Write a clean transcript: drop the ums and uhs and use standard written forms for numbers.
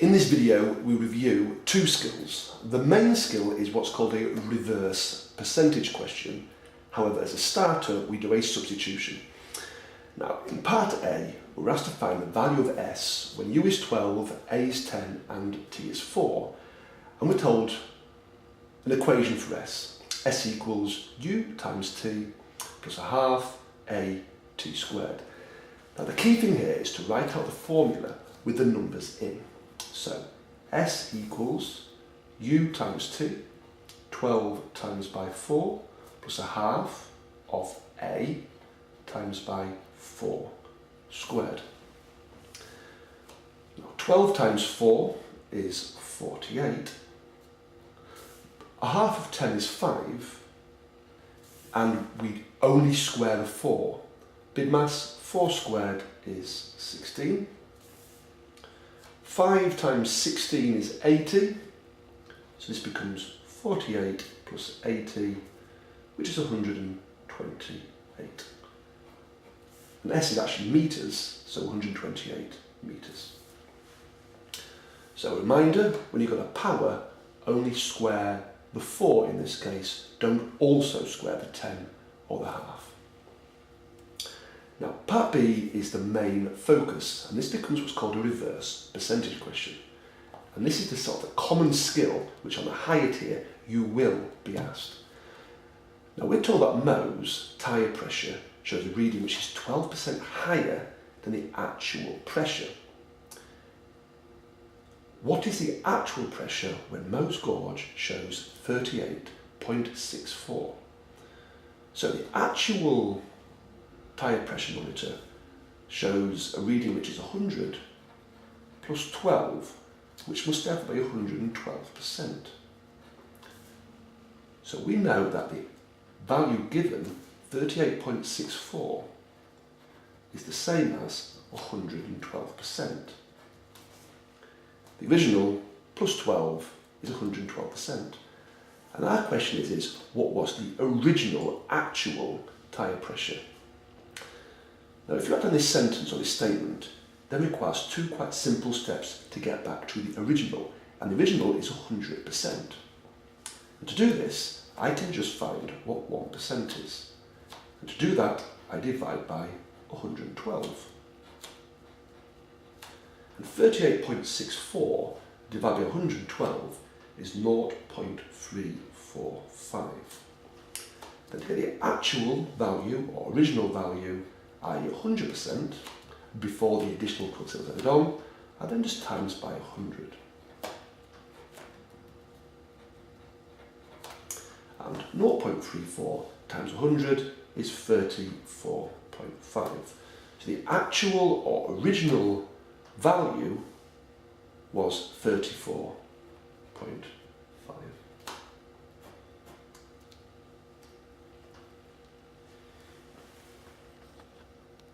In this video, we review two skills. The main skill is what's called a reverse percentage question. However, as a starter, we do a substitution. Now, in part A, we're asked to find the value of S when U is 12, A is 10, and T is 4. And we're told an equation for S. S equals U times T plus a half A T squared. Now, the key thing here is to write out the formula with the numbers in. So, S equals U times T, 12 times by 4, plus a half of A times by 4 squared. Now, 12 times 4 is 48. A half of 10 is 5, and we only square the 4. Big maths, 4 squared is 16. 5 times 16 is 80, so this becomes 48 plus 80, which is 128. And S is actually metres, so 128 metres. So a reminder, when you've got a power, only square the 4 in this case, don't also square the 10 or the half. Now, part B is the main focus, and this becomes what's called a reverse percentage question. And this is the sort of common skill which on the higher tier you will be asked. Now, we're told that Mo's tyre pressure shows a reading which is 12% higher than the actual pressure. What is the actual pressure when Mo's gauge shows 38.64? So the actual tyre pressure monitor shows a reading which is 100 plus 12, which must therefore be 112%. So we know that the value given, 38.64, is the same as 112%. The original plus 12 is 112%. And our question is what was the original actual tyre pressure? Now, if you write down this sentence or this statement, then it requires two quite simple steps to get back to the original, and the original is 100%. And to do this, I can just find what 1% is. And to do that, I divide by 112. And 38.64 divided by 112 is 0.345. Then to get the actual value or original value, i.e. 100%, before the additional quotients added on, I then just times by 100. And 0.34 times 100 is 34.5. So the actual or original value was 34.5.